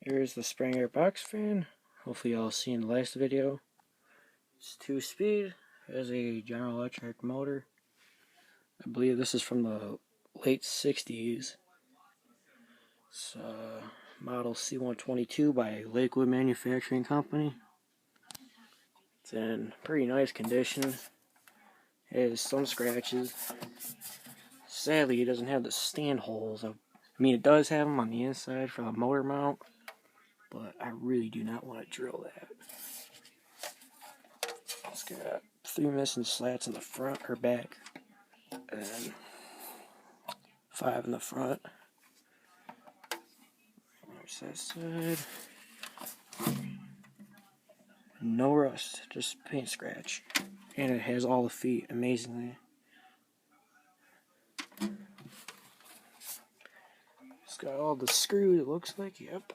Here's the spring air box fan. Hopefully y'all seen the last video. It's 2-speed. Has a General Electric motor. I believe this is from the late 60's. It's model C-122 by Lakewood Manufacturing Company. It's in pretty nice condition. It has some scratches. Sadly, it doesn't have the stand holes. I mean, it does have them on the inside for the motor mount, but I really do not want to drill that. It's got 3 missing slats in the front or back, and then 5 in the front. There's that side. No rust, just paint scratch. And it has all the feet, amazingly. It's got all the screws, it looks like, yep.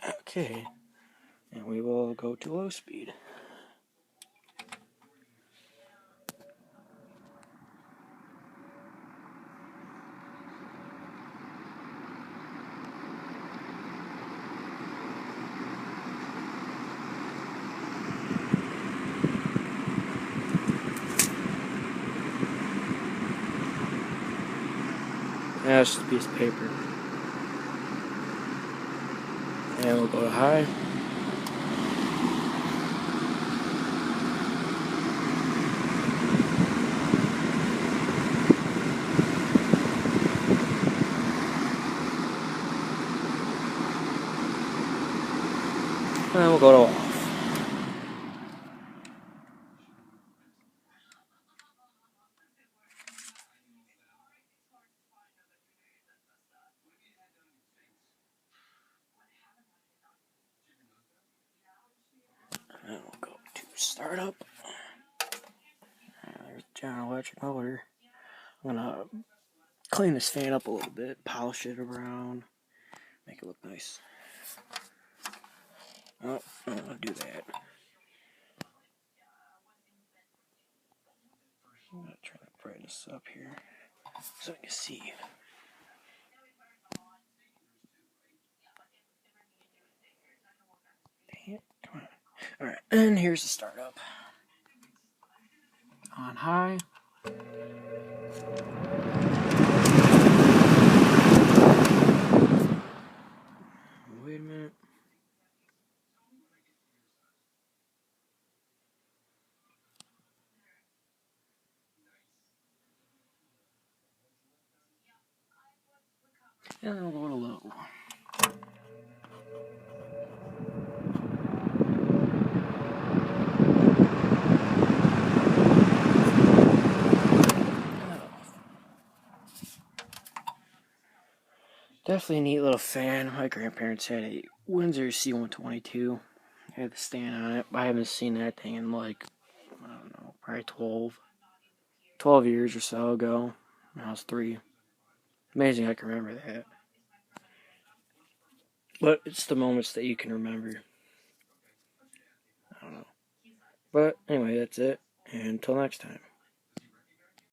Okay, and we will go to low speed. That's just a piece of paper. And we'll go to high. And we'll go to off. And we'll go to startup. There's General Electric motor. I'm gonna clean this fan up a little bit, polish it around, make it look nice. Oh, I don't want to do that. I'm gonna try to brighten this up here so you can see. Dang it, come on. Alright, and here's the startup. On high. Wait a minute. And then we'll go to low. Definitely a neat little fan. My grandparents had a Windsor C-122. It had the stand on it. I haven't seen that thing in like, I don't know, probably 12 years or so ago. When I was 3. Amazing I can remember that. But it's the moments that you can remember. I don't know. But anyway, that's it. And until next time.